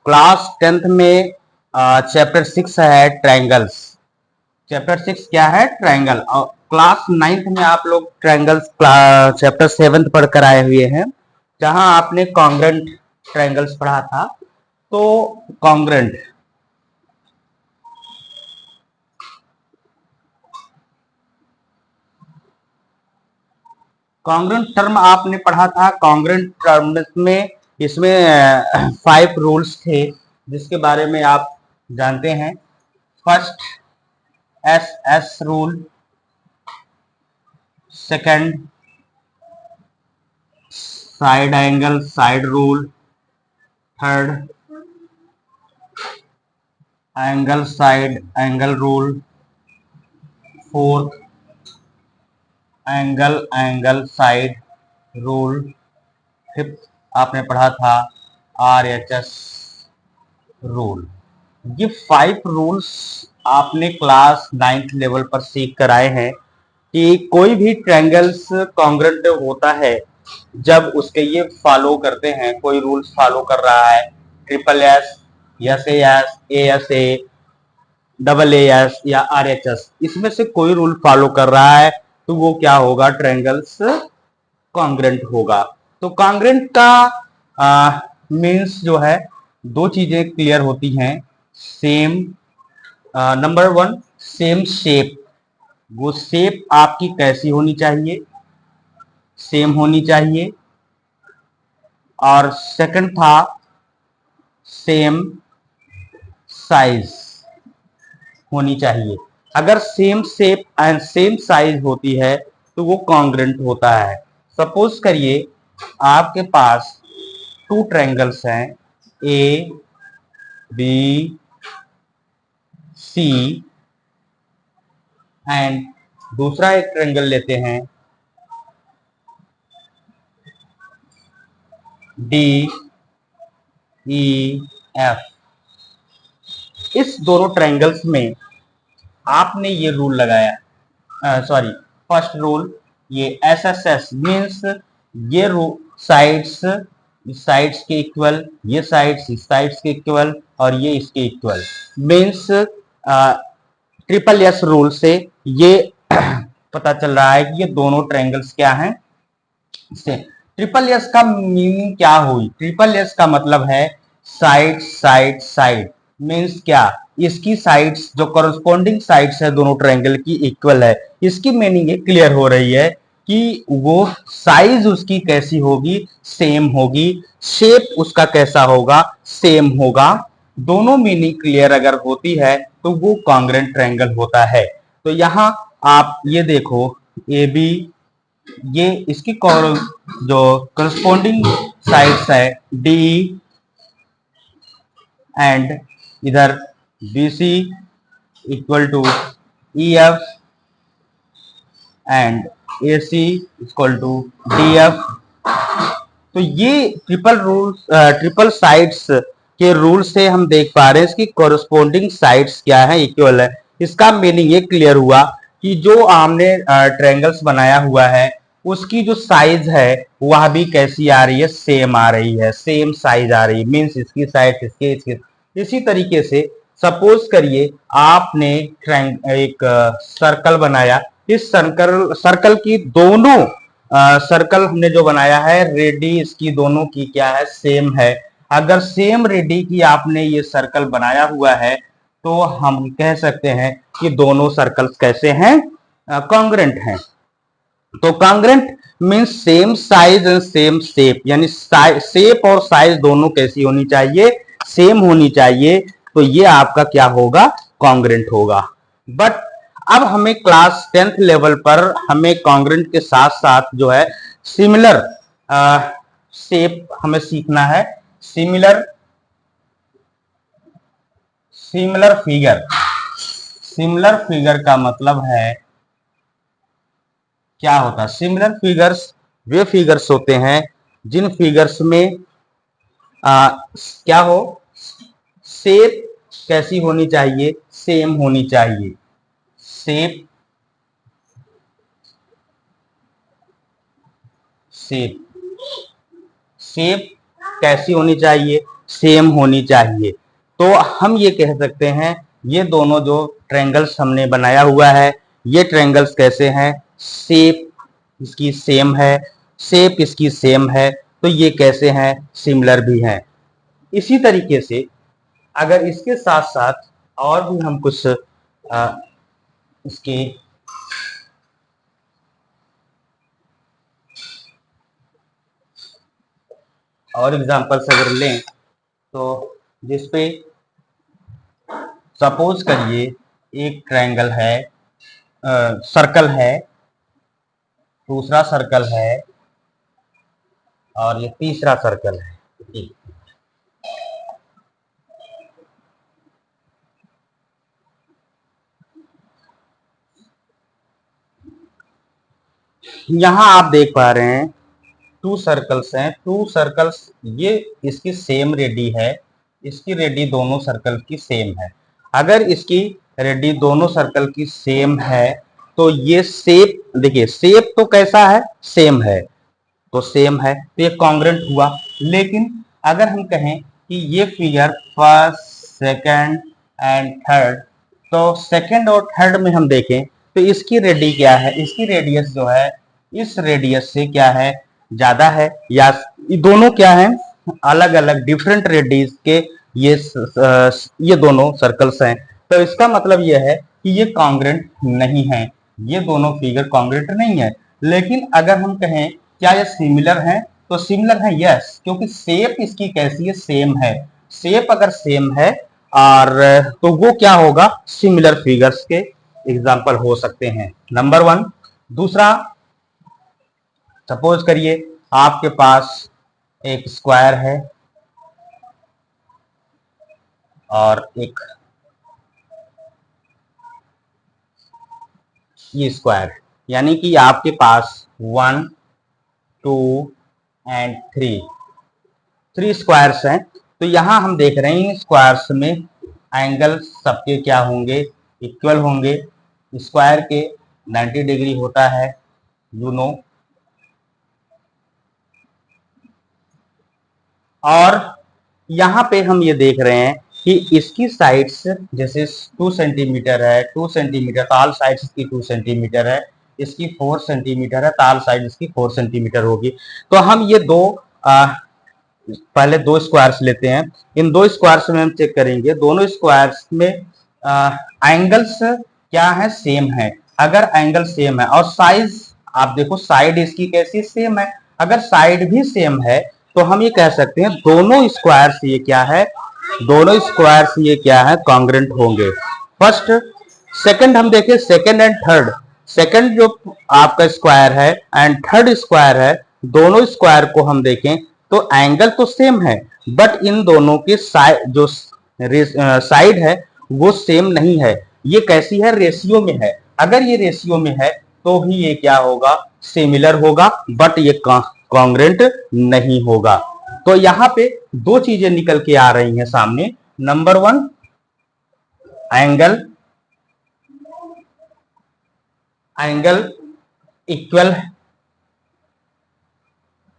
Class 10th में chapter 6 है triangles. Chapter 6 क्या है? ट्रायंगल। और क्लास 9th में आप लोग ट्रायंगल्स चैप्टर 7 पढ़कर आए हुए हैं, जहां आपने कॉन्ग्रेंट ट्रायंगल्स पढ़ा था। तो कॉन्ग्रेंट कॉन्ग्रेंट टर्म आपने पढ़ा था। कॉन्ग्रेंट टर्म में इसमें 5 रूल्स थे जिसके बारे में आप जानते हैं। First, S S rule. Second, side angle side rule. Third, angle side angle rule. Fourth, angle angle side rule. Fifth आपने पढ़ा था RHS रूल। ये 5 रूल्स आपने क्लास 9th लेवल पर सीख कर आए हैं कि कोई भी ट्रायंगल्स कॉन्ग्रेंट होता है जब उसके ये फॉलो करते हैं, कोई रूल्स फॉलो कर रहा है, triple S, S A, double S या RHS, इसमें से कोई रूल फॉलो कर रहा है तो वो क्या होगा? ट्रायंगल्स कॉन्ग्रेंट होगा। तो कॉन्ग्रेंट का मीन्स जो है, दो चीजें क्लियर होती हैं। Same, number 1, same shape. वो शेप आपकी कैसी होनी चाहिए? सेम होनी चाहिए। और सेकंड था सेम साइज होनी चाहिए। अगर same shape and same size होती है तो वो कॉन्ग्रेंट होता है। सपोज करिए आपके पास 2 ट्रायंगल्स हैं, ए बी सी, एंड दूसरा एक ट्रायंगल लेते हैं डी ई एफ। इस दोनों ट्रायंगल्स में आपने ये रूल लगाया, सॉरी, फर्स्ट रूल ये एस मीन्स ये साइड्स साइड्स के इक्वल, ये साइड्स इस साइड्स के इक्वल और ये इसके equal. Means triple S rule से ये पता चल रहा है कि ये दोनों ट्रायंगल्स क्या हैं? से ट्रिपल एस का मीनिंग क्या हुई? ट्रिपल एस का मतलब है साइड साइड साइड। मीन्स क्या? इसकी साइड्स जो कॉरस्पॉन्डिंग साइड्स है दोनों ट्रायंगल की इक्वल है। इसकी मीनिंग ये क्लियर हो रही है कि वो साइज उसकी कैसी होगी? सेम होगी। शेप उसका कैसा होगा? सेम होगा। दोनों मीनिंग क्लियर अगर होती है तो वो कॉन्ग्रेंट ट्रायंगल होता है। तो यहां आप ये देखो, ए बी, ये इसकी जो करस्पॉन्डिंग साइड्स है डी एंड इधर B C equal to E F and A C equal to D F. तो ये ट्रिपल साइड्स के रूल से हम देख पा रहे हैं इसकी कोरस्पोंडिंग साइड्स क्या है? इक्वल है। इसका मीनिंग ये क्लियर हुआ कि जो हमने ट्रायंगल्स बनाया हुआ है उसकी जो साइज है वह भी कैसी आ रही है? सेम आ रही है, सेम साइज आ रही है। मीन्स इसकी साइड इसके इसी तरीके से सपोज करिए आपने एक सर्कल बनाया। इस सर्कल की दोनों सर्कल हमने जो बनाया है, रेडी इसकी दोनों की क्या है? सेम है। अगर सेम रेडी की आपने ये सर्कल बनाया हुआ है तो हम कह सकते हैं कि दोनों सर्कल्स कैसे हैं? कॉन्ग्रेंट हैं। तो congruent means same size and same shape, यानी शेप और साइज दोनों कैसी होनी चाहिए? सेम होनी चाहिए। तो ये आपका क्या होगा? कॉन्ग्रेंट होगा। बट अब हमें क्लास 10th लेवल पर हमें कॉन्ग्रेंट के साथ साथ जो है सिमिलर शेप हमें सीखना है। Similar figure. सिमिलर फिगर का मतलब है क्या होता है? सिमिलर फिगर्स वे फिगर्स होते हैं जिन फिगर्स में क्या हो? शेप कैसी होनी चाहिए? सेम होनी चाहिए। शेप शेप शेप कैसी होनी चाहिए? सेम होनी चाहिए। तो हम ये कह सकते हैं ये दोनों जो ट्रायंगल्स हमने बनाया हुआ है, ये ट्रायंगल्स कैसे हैं, शेप इसकी सेम है, शेप इसकी सेम है, तो ये कैसे हैं, सिमिलर भी हैं। इसी तरीके से अगर इसके साथ साथ और भी हम कुछ इसके और एग्जांपल्स अगर लें तो जिसपे सपोज करिए एक ट्रायंगल है, सर्कल है, दूसरा सर्कल है और ये तीसरा सर्कल है। यहां आप देख पा रहे हैं टू सर्कल्स हैं, टू सर्कल्स, ये इसकी सेम रेडी है, इसकी रेडी दोनों सर्कल की सेम है। अगर इसकी रेडी दोनों सर्कल की सेम है तो ये शेप, देखिए शेप तो कैसा है, सेम है, तो सेम है, तो ये कॉन्ग्रेंट हुआ। लेकिन अगर हम कहें कि ये figure first, second and third, तो सेकंड और थर्ड में हम देखें तो इसकी रेडी क्या है, इसकी रेडियस जो है इस रेडियस से क्या है, ज्यादा है, या दोनों क्या है, अलग अलग डिफरेंट रेडियस के ये दोनों सर्कल्स हैं। तो इसका मतलब यह है कि ये कॉन्ग्रेंट नहीं है, ये दोनों फिगर कॉन्ग्रेंट नहीं है। लेकिन अगर हम कहें क्या ये सिमिलर हैं, तो सिमिलर है, यस, क्योंकि शेप इसकी कैसी है, सेम है। शेप अगर सेम है और तो वो क्या होगा, सिमिलर फिगर्स के एग्जांपल हो सकते हैं, नंबर 1। दूसरा, सपोज करिए आपके पास एक स्क्वायर है और एक ये स्क्वायर है, यानी कि आपके पास 1, 2 एंड 3 स्क्वायर्स हैं। तो यहां हम देख रहे हैं स्क्वायर्स में एंगल सबके क्या होंगे, इक्वल होंगे। स्क्वायर के 90 डिग्री होता है, यू नो। और यहां पे हम ये देख रहे हैं कि इसकी साइड्स जैसे 2 सेंटीमीटर है, 2 सेंटीमीटर, ताल साइड इसकी 2 सेंटीमीटर है, इसकी 4 सेंटीमीटर है, ताल साइड इसकी 4 सेंटीमीटर होगी। तो हम ये पहले दो स्क्वायर्स लेते हैं। इन दो स्क्वायर्स में हम चेक करेंगे, दोनों स्क्वायर्स में एंगल्स क्या है, सेम है। अगर एंगल सेम है और साइज आप देखो, साइड इसकी कैसी, सेम है। अगर साइड भी सेम है तो हम ये कह सकते हैं दोनों स्क्वायर्स ये क्या है, दोनों स्क्वायर्स ये क्या है, कॉन्ग्रेंट होंगे। फर्स्ट, सेकंड हम देखें, सेकंड एंड थर्ड। सेकंड जो आपका स्क्वायर है एंड थर्ड स्क्वायर है, दोनों स्क्वायर को हम देखें तो एंगल तो सेम है, बट इन दोनों के साइड जो साइड है वो सेम नहीं है। ये कैसी है, रेशियो में है। अगर ये रेशियो में है तो ही ये क्या होगा, सिमिलर होगा, बट ये कॉन्ग्रेंट नहीं होगा। तो यहां पे दो चीजें निकल के आ रही हैं सामने। Number 1, angle equal,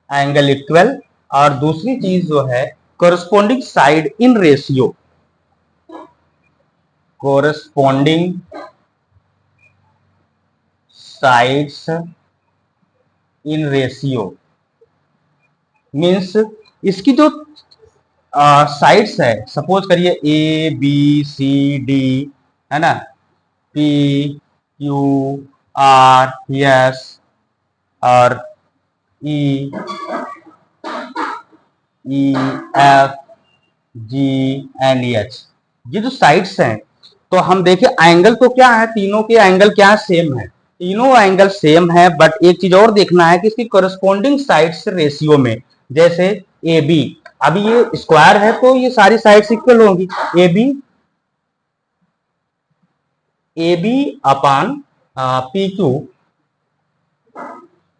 angle equal, और दूसरी चीज जो है corresponding side in ratio, corresponding sides in ratio means इसकी जो साइड्स है, सपोज करिए ए बी सी डी है ना, पी क्यू आर एस और E F G and H, ये जो साइड्स हैं, तो हम देखें एंगल तो क्या है, तीनों के एंगल क्या है, सेम है, तीनों एंगल सेम है। बट एक चीज और देखना है कि इसकी कोरस्पोंडिंग साइड्स रेशियो में, जैसे ए बी, अभी ये स्क्वायर है तो ये सारी साइड्स इक्वल होंगी, A B upon P Q,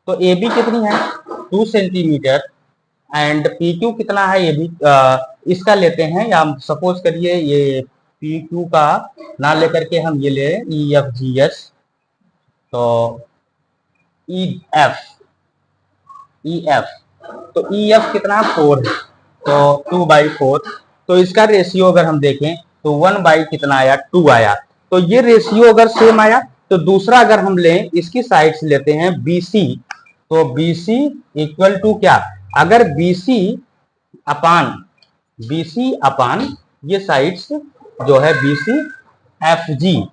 तो ए बी कितनी है, 2 सेंटीमीटर, एंड पी क्यू कितना है, ये भी इसका लेते हैं, या सपोज करिए ये पी क्यू का ना लेकर के हम ये ले ई एफ जी एच, तो ई एफ तो ई एफ कितना, 4 है, तो 2/4, तो इसका रेशियो अगर हम देखें तो 1 कितना आया, 2 आया। तो ये रेशियो अगर सेम आया तो दूसरा अगर हम लें, इसकी साइड्स लेते हैं BC, तो BC इक्वल टू क्या, अगर BC अपान ये साइड्स जो है BC FG,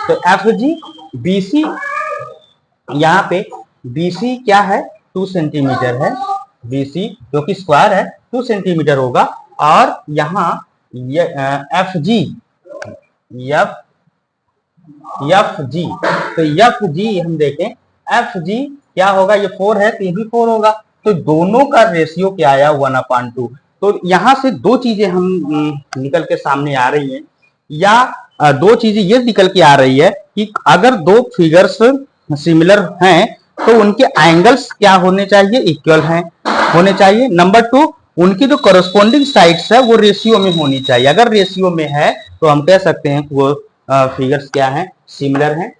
तो FG BC, यहाँ पे BC क्या है, 2 सेंटीमीटर है, BC जो कि स्क्वायर है 2 सेंटीमीटर होगा। और यहाँ FG तो FG हम देखें, FG क्या होगा, ये 4 है तो ये भी 4 होगा, तो दोनों का रेशियो क्या आया, 1/2। तो यहाँ से दो चीजें हम निकल के सामने आ रही हैं, या दो चीजें ये निकल के आ रही है कि अगर दो फिगर्स सिमिलर हैं तो उनके एंगल्स क्या होने चाहिए, इक्वल हैं होने चाहिए। नंबर 2, उनकी जो करस्पॉन्डिंग साइड्स है वो रेशियो में होनी चाहिए। अगर रेशियो में है तो हम कह सकते हैं कि वो फिगर्स क्या हैं, सिमिलर हैं।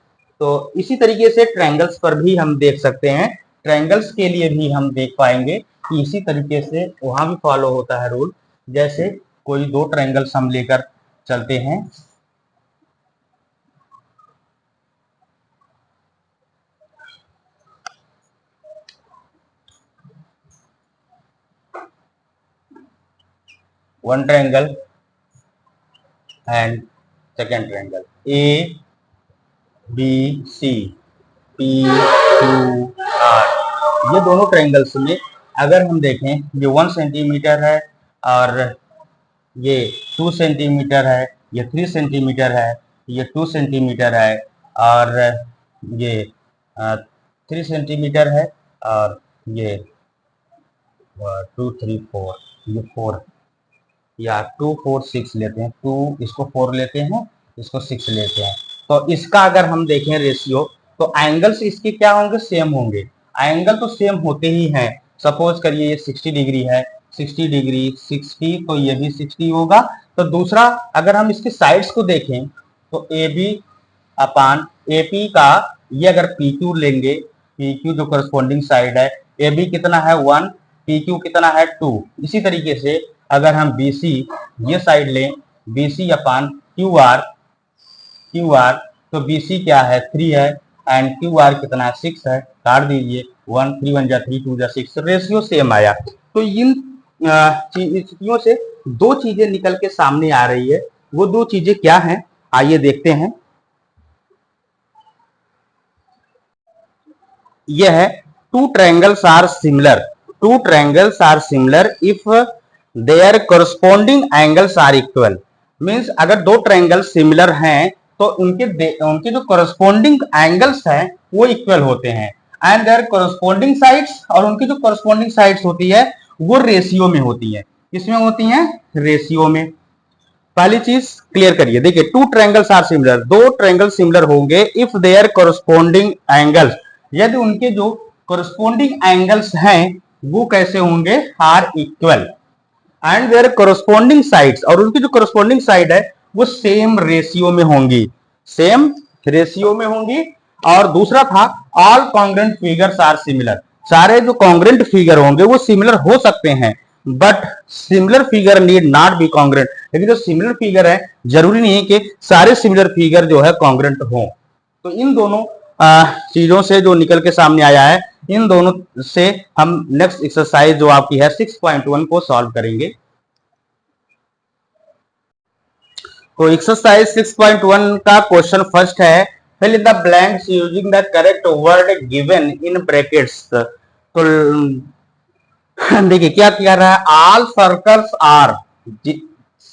तो इसी तरीके से ट्रायंगल्स पर भी हम देख सकते हैं, ट्रायंगल्स के लिए भी हम देख पाएंगे कि इसी तरीके से वहां भी फॉलो होता है रूल। जैसे कोई दो ट्रायंगल्स हम लेकर चलते हैं, one triangle and second triangle ABC PQR, ये दोनों ट्रायंगल्स में अगर हम देखें, ये 1 सेंटीमीटर है और ये 2 सेंटीमीटर है, ये 3 सेंटीमीटर है, ये 2 सेंटीमीटर है और ये 3 सेंटीमीटर है और ये 2 3 4, ये 4 या 2 4 6 लेते हैं, 2 इसको 4 लेते हैं, इसको 6 लेते हैं। तो इसका अगर हम देखें रेशियो, तो एंगल्स इसके क्या होंगे, सेम होंगे। एंगल तो सेम होते ही हैं। सपोज करिए ये 60 डिग्री है, 60 डिग्री 60, तो ये भी 60 होगा। तो दूसरा अगर हम इसके साइड्स को देखें तो AB अपान AP का, ये अगर PQ लेंगे, PQ जो करस्पॉन्डिंग साइड है, AB कितना है 1, PQ कितना है 2। इसी तरीके से अगर हम BC ये साइड लें, BC अपान QR, तो BC क्या है 3 है एंड QR कितना है 6 है, काट दीजिए, 1 3 1 जा 3 2 जा 6, रेशियो सेम आया। तो इन चीजों से दो चीजें निकल के सामने आ रही है, वो दो चीजें क्या हैं, आइए देखते हैं। यह है two triangles are similar if there corresponding angles are equal. Means अगर दो ट्रायंगल सिमिलर हैं तो उनके जो corresponding एंगल्स हैं वो इक्वल होते हैं, एंड देयर corresponding साइड्स, और उनकी जो corresponding साइड्स होती है वो रेशियो में होती है। किसमें होती हैं, रेशियो में। पहली चीज क्लियर करिए, देखिए टू ट्रायंगल्स आर सिमिलर, दो ट्रायंगल सिमिलर होंगे इफ देयर corresponding एंगल्स, यदि उनके जो corresponding एंगल्स हैं वो कैसे होंगे, are equal, and there corresponding sides, और उनकी जो corresponding साइड है वो सेम रेशियो में होंगी, और दूसरा था all congruent figures are similar, सारे जो कॉन्ग्रेंट फिगर होंगे वो सिमिलर हो सकते हैं, but similar figure need not be congruent, लेकिन जो सिमिलर फिगर है जरूरी नहीं है कि सारे सिमिलर फिगर जो है कॉन्ग्रेंट हो। तो इन दोनों चीजों से जो निकल के सामने आया है, इन दोनों से हम नेक्स्ट एक्सरसाइज जो आपकी है 6.1 को सॉल्व करेंगे। तो एक्सरसाइज 6.1 का क्वेश्चन फर्स्ट है, fill in the blanks using the correct word given in brackets. तो देखिए क्या कह रहा है, ऑल सर्कल्स आर,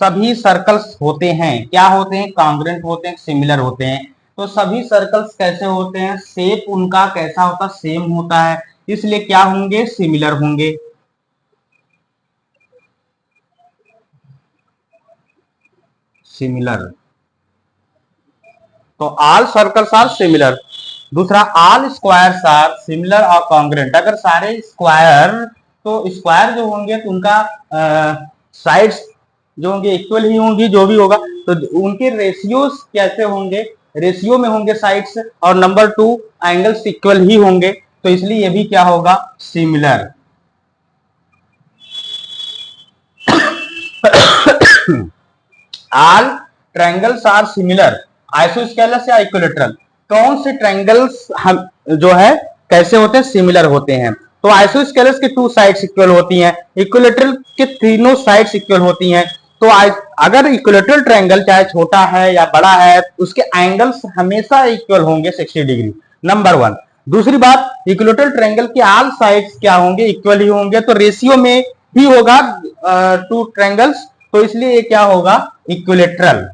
सभी सर्कल्स होते हैं, क्या होते हैं, कॉन्ग्रेंट होते हैं, सिमिलर होते हैं। तो सभी सर्कल्स कैसे होते हैं, शेप उनका कैसा होता है, सेम होता है, इसलिए क्या होंगे, सिमिलर होंगे। सिमिलर, तो ऑल सर्कल्स आर सिमिलर। दूसरा ऑल स्क्वायर्स आर सिमिलर और कॉन्ग्रेंट, अगर सारे स्क्वायर, तो स्क्वायर जो होंगे तो उनका साइड्स जो होंगे इक्वल ही होंगी, जो भी होगा, तो उनके रेशियोज कैसे होंगे, रेशियो में होंगे साइड्स, और नंबर 2 एंगल्स इक्वल ही होंगे। तो इसलिए ये भी क्या होगा, similar. All triangles are similar, isosceles या इक्विलेटरल, कौन से ट्रायंगल्स हम जो है कैसे होते हैं, सिमिलर होते हैं। तो आइसोस्केलस के 2 साइड्स इक्वल होती हैं, इक्विलेटरल के तीनों साइड्स इक्वल होती हैं। तो अगर इक्विलेटरल ट्रायंगल चाहे छोटा है या बड़ा है, उसके एंगल्स हमेशा इक्वल होंगे 60 डिग्री, नंबर 1। दूसरी बात, इक्विलेटरल ट्रायंगल के ऑल साइड्स क्या होंगे, इक्वल ही होंगे, तो रेशियो में ही होगा 2 ट्रायंगल्स, तो इसलिए ये क्या होगा, equilateral.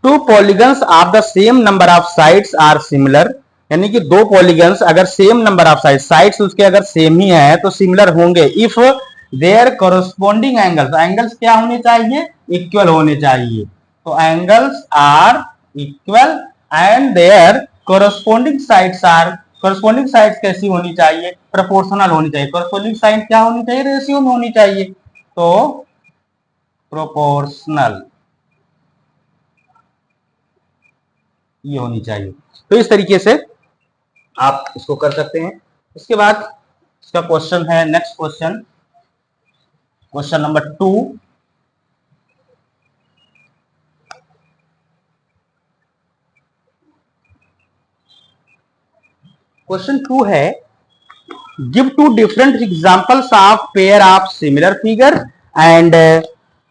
Two polygons of the same number of sides are similar, यानी कि 2 पॉलीगन्स अगर सेम नंबर ऑफ साइड्स उसके अगर सेम ही है तो सिमिलर होंगे if there corresponding angles, angles क्या होने चाहिए, इक्वल होने चाहिए। तो angles are equal and there corresponding sides are, corresponding sides कैसी होनी चाहिए, प्रोपोर्शनल होनी चाहिए। कोरोस्पोंडिंग साइड क्या होनी चाहिए, रेशियो में होनी चाहिए, तो प्रोपोर्शनल ये होनी चाहिए। तो इस तरीके से आप इसको कर सकते हैं। इसके बाद इसका क्वेश्चन है, next question, question number 2। Question 2 है, give 2 different examples of pair of similar figure and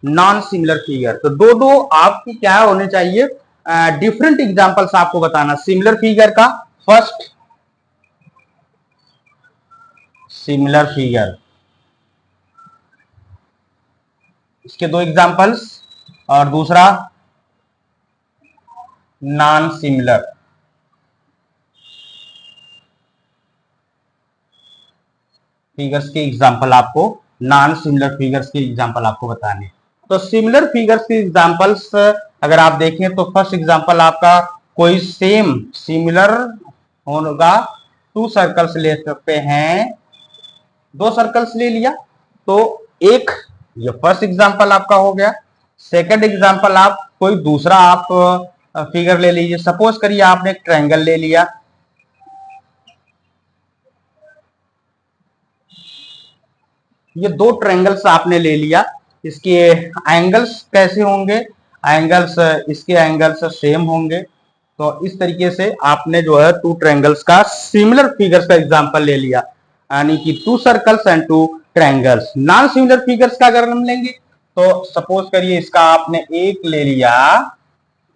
non similar figure. तो दो आपकी क्या होने चाहिए, डिफरेंट एग्जांपल्स आपको बताना सिमिलर फिगर का। फर्स्ट सिमिलर फिगर, इसके 2 एग्जांपल्स, और दूसरा नॉन सिमिलर फिगर्स के एग्जांपल, आपको नॉन सिमिलर फिगर्स के एग्जांपल आपको बताने। तो सिमिलर फिगर्स के एग्जांपल्स अगर आप देखें तो फर्स्ट एग्जांपल आपका कोई सेम सिमिलर होगा, 2 सर्कल्स ले सकते हैं, 2 सर्कल्स ले लिया, तो एक ये फर्स्ट एग्जांपल आपका हो गया। सेकंड एग्जांपल आप कोई दूसरा आप फिगर ले लीजिए, सपोज करिए आपने एक ट्रायंगल ले लिया, ये 2 ट्रायंगल्स आपने ले लिया, इसके एंगल्स कैसे होंगे, एंगल्स इसके एंगल्स सेम होंगे। तो इस तरीके से आपने जो है 2 ट्रायंगल्स का सिमिलर फिगर्स का एग्जांपल ले लिया, यानी कि 2 circles and 2 triangles. Non similar figures का अगर हम लेंगे तो सपोज करिए इसका आपने एक ले लिया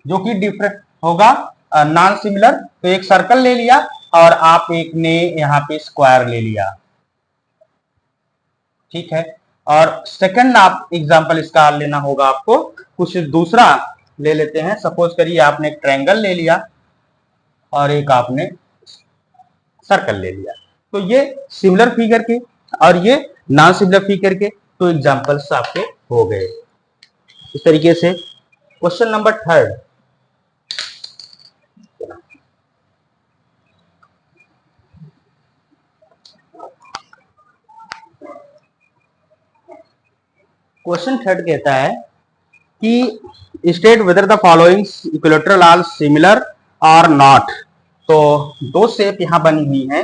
जो कि डिफरेंट होगा, नॉन सिमिलर, तो एक सर्कल ले लिया और आप एक ने यहाँ पे स्क्वायर ले लिया, ठीक है। और सेकंड आप एग्जांपल इसका लेना होगा आपको, कुछ दूसरा ले लेते हैं, सपोज करिए आपने एक ट्रायंगल ले लिया और एक आपने सर्कल ले लिया, तो ये सिमिलर फिगर के और ये नॉन सिमिलर फिगर के 2 एग्जांपल्स आपके हो गए। इस तरीके से क्वेश्चन नंबर 3, क्वेश्चन 3 कहता है कि state whether the following equilateral are similar और नॉट। तो 2 शेप यहां बनी हुई है,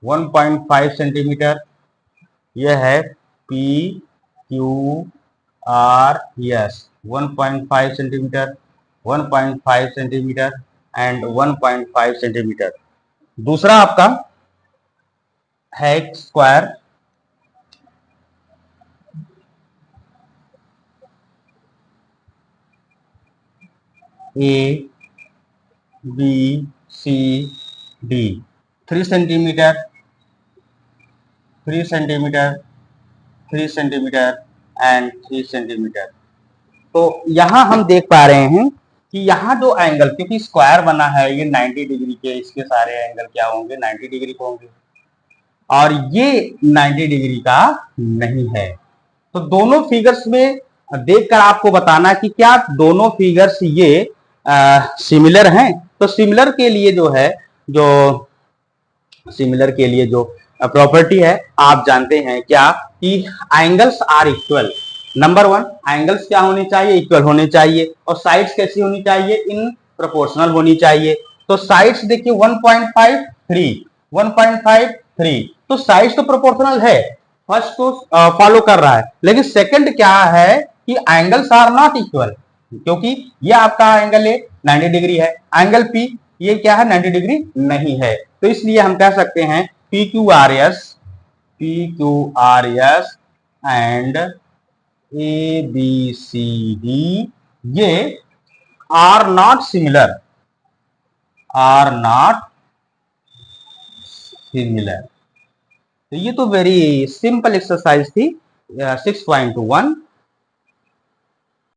वन 1.5 सेंटीमीटर, यह है P Q R S, 1.5 centimetre, 1.5 centimetre and 1.5 centimetre. दूसरा आपका है square, A B C D, 3 centimetre, 3 centimetre, 3 centimetre and 3 centimetre. तो यहां हम देख पा रहे हैं कि यहाँ जो एंगल, क्योंकि स्क्वायर बना है ये 90 डिग्री के, इसके सारे एंगल क्या होंगे, 90 डिग्री के होंगे, और ये 90 डिग्री का नहीं है। तो दोनों फिगर्स में देखकर आपको बताना कि क्या दोनों फिगर्स ये सिमिलर हैं। तो सिमिलर के लिए जो है, जो सिमिलर के लिए जो प्रॉपर्टी है आप जानते हैं क्या, कि angles are equal. Number one, angles क्या होने चाहिए, इक्वल होने चाहिए, और साइड्स कैसी होनी चाहिए, इन प्रोपोर्शनल होनी चाहिए। तो साइड्स देखिए 1.53, 1.53, तो साइड्स तो प्रोपोर्शनल है, फर्स्ट तो फॉलो कर रहा है, लेकिन सेकंड क्या है कि एंगल्स आर नॉट इक्वल, क्योंकि ये आपका एंगल है 90 डिग्री है, एंगल पी ये क्या है 90 डिग्री नहीं है। तो इसलिए हम कह सकते हैं P Q R S and A B C D ये are not similar, are not similar. तो ये तो वेरी सिंपल एक्सरसाइज थी 6.1।